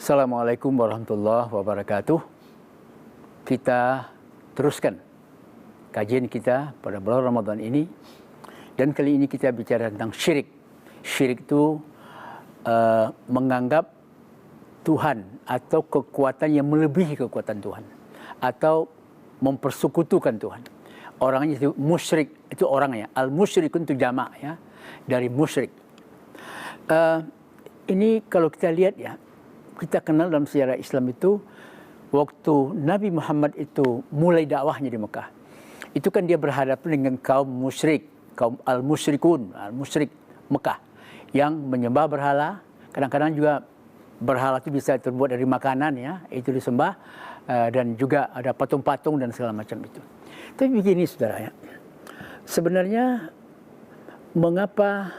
Assalamualaikum warahmatullahi wabarakatuh. Kita teruskan kajian kita pada bulan Ramadan ini. Dan kali ini kita bicara tentang syirik. Syirik itu menganggap Tuhan atau kekuatan yang melebihi kekuatan Tuhan. Atau mempersekutukan Tuhan. Orangnya itu musyrik, itu orangnya. Al-musyrikun itu jamak ya, dari musyrik. Ini kalau kita lihat ya, kita kenal dalam sejarah Islam itu, waktu Nabi Muhammad itu mulai dakwahnya di Mekah, itu kan dia berhadapan dengan kaum musyrik, kaum al-musyrikun, al-musyrik Mekah, yang menyembah berhala. Kadang-kadang juga berhala itu bisa terbuat dari makanan ya, itu disembah, dan juga ada patung-patung dan segala macam itu. Tapi begini saudara ya, sebenarnya mengapa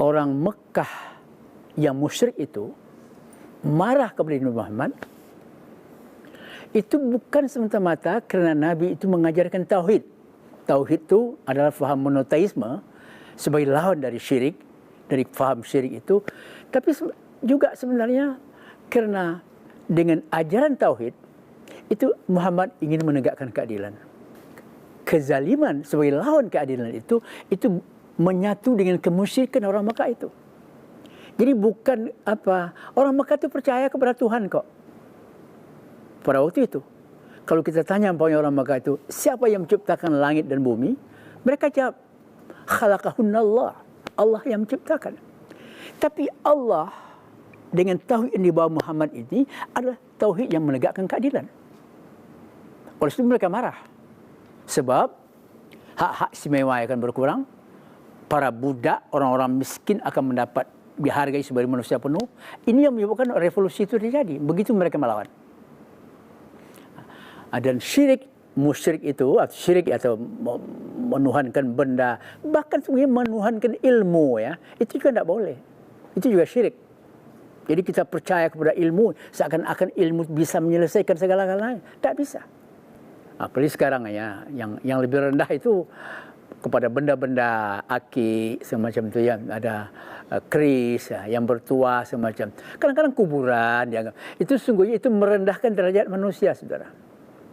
orang Mekah yang musyrik itu marah kepada Nabi Muhammad? Itu bukan semata-mata kerana Nabi itu mengajarkan tauhid. Tauhid itu adalah faham monoteisme sebagai lawan dari syirik, dari faham syirik itu. Tapi juga sebenarnya kerana dengan ajaran tauhid itu Muhammad ingin menegakkan keadilan. Kezaliman sebagai lawan keadilan itu menyatu dengan kemusyrikan orang Mekah itu. Jadi bukan orang Mekah itu percaya kepada Tuhan kok. Pada waktu itu, kalau kita tanya orang Mekah itu, siapa yang menciptakan langit dan bumi? Mereka jawab, khalaqahunallah. Allah yang menciptakan. Tapi Allah dengan tauhid yang dibawa Muhammad ini adalah tauhid yang menegakkan keadilan. Oleh itu mereka marah. Sebab hak-hak istimewa akan berkurang. Para budak, orang-orang miskin akan mendapat dihargai sebagai manusia penuh. Ini yang menyebabkan revolusi itu terjadi. Begitu mereka melawan. Dan syirik, musyrik itu, atau syirik atau menuhankan benda, bahkan sebenarnya menuhankan ilmu ya, itu juga tidak boleh. Itu juga syirik. Jadi kita percaya kepada ilmu, seakan-akan ilmu bisa menyelesaikan segala-galanya. Tak bisa. Apalagi sekarang ya, yang lebih rendah itu kepada benda-benda akik semacam itu ya, ada keris ya, yang bertuah semacam. Kadang-kadang kuburan dianggap. Itu sungguhnya itu merendahkan derajat manusia, saudara.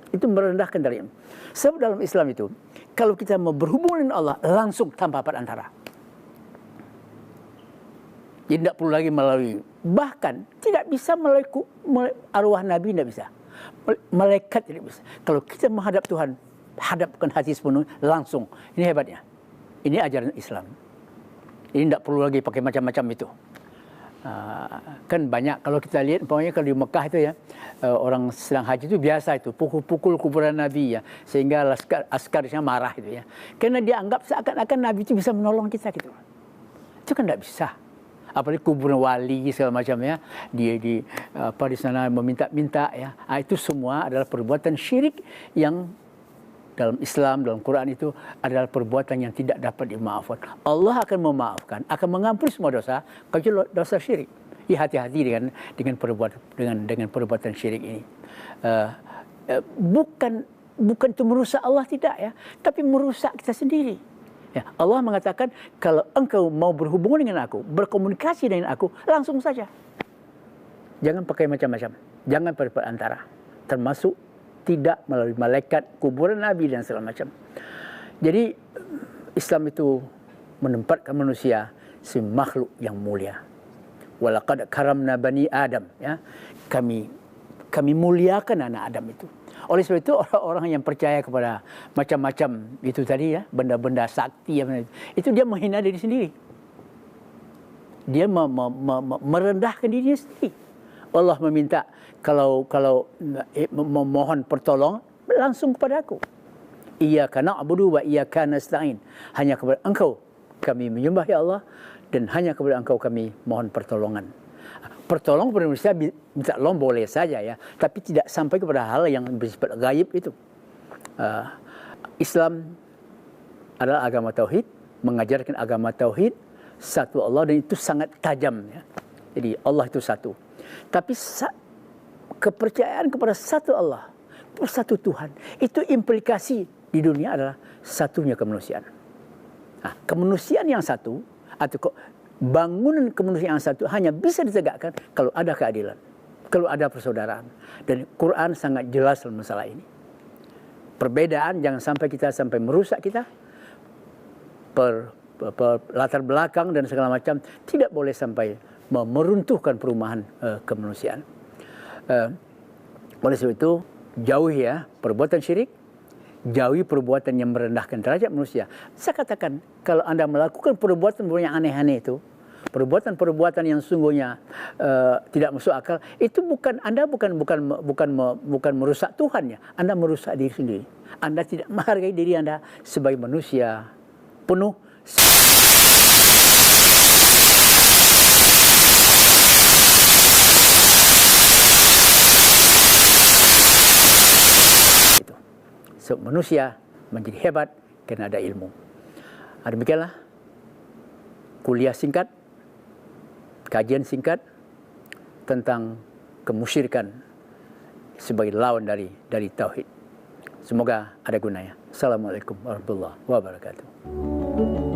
Itu merendahkan derajat. Sebab dalam Islam itu, kalau kita mau berhubungan dengan Allah langsung tanpa perantara. Jadi tidak perlu lagi melalui, bahkan tidak bisa melalui arwah Nabi, tidak bisa. Malaikat tidak bisa. Kalau kita menghadap Tuhan, hadapkan hati sepenuhnya langsung. Ini hebatnya. Ini ajaran Islam. Ini tidak perlu lagi pakai macam-macam itu. Kan banyak kalau kita lihat, umpamanya kalau di Mekah itu ya, orang sedang haji itu biasa itu pukul-pukul kuburan Nabi ya, sehingga askar-askarnya marah itu ya. Karena dia anggap seakan-akan Nabi itu bisa menolong kita gitu. Itu kan tidak bisa. Apalagi kuburan wali segala macam ya, di sana meminta-minta ya. Itu semua adalah perbuatan syirik yang dalam Islam, dalam Quran itu adalah perbuatan yang tidak dapat dimaafkan. Allah akan memaafkan, akan mengampuni semua dosa, kecuali dosa syirik. Hati-hati dengan perbuatan syirik ini. Bukan itu merusak Allah, tidak ya, tapi merusak kita sendiri. Ya, Allah mengatakan kalau engkau mau berhubungan dengan aku, berkomunikasi dengan aku, langsung saja. Jangan pakai macam-macam, jangan perantara, termasuk tidak melalui malaikat, kuburan Nabi dan segala macam. Jadi Islam itu menempatkan manusia sebagai makhluk yang mulia. Walaqad karamna bani Adam ya. Kami muliakan anak Adam itu. Oleh sebab itu orang-orang yang percaya kepada macam-macam itu tadi ya, benda-benda sakti itu dia menghina diri sendiri. Dia merendahkan dirinya sendiri. Allah meminta kalau memohon pertolongan langsung kepada aku. Iyyaka na'budu wa iyyaka nasta'in. Hanya kepada engkau kami menyembah ya Allah, dan hanya kepada engkau kami mohon pertolongan. Pertolongan kepada manusia minta tolong boleh saja ya, tapi tidak sampai kepada hal yang bersifat gaib itu. Islam adalah agama tauhid, mengajarkan agama tauhid, satu Allah, dan itu sangat tajam ya. Jadi Allah itu satu. Tapi kepercayaan kepada satu Allah, satu Tuhan, itu implikasi di dunia adalah satunya kemanusiaan. Kemanusiaan yang satu, atau bangunan kemanusiaan satu hanya bisa ditegakkan kalau ada keadilan, kalau ada persaudaraan. Dan Quran sangat jelas dalam masalah ini. Perbedaan jangan sampai kita merusak kita. Latar belakang dan segala macam tidak boleh sampai meruntuhkan perumahan kemanusiaan. Oleh sebab itu, jauhi ya perbuatan syirik, jauhi perbuatan yang merendahkan derajat manusia. Saya katakan, kalau Anda melakukan perbuatan yang aneh-aneh itu, perbuatan-perbuatan yang sungguhnya tidak masuk akal, itu Anda bukan merusak Tuhan ya, Anda merusak diri sendiri. Anda tidak menghargai diri Anda sebagai manusia penuh itu. So, manusia menjadi hebat karena ada ilmu. Demikianlah kuliah singkat, kajian singkat tentang kemusyrikan sebagai lawan dari tauhid. Semoga ada gunanya. Assalamualaikum warahmatullahi wabarakatuh.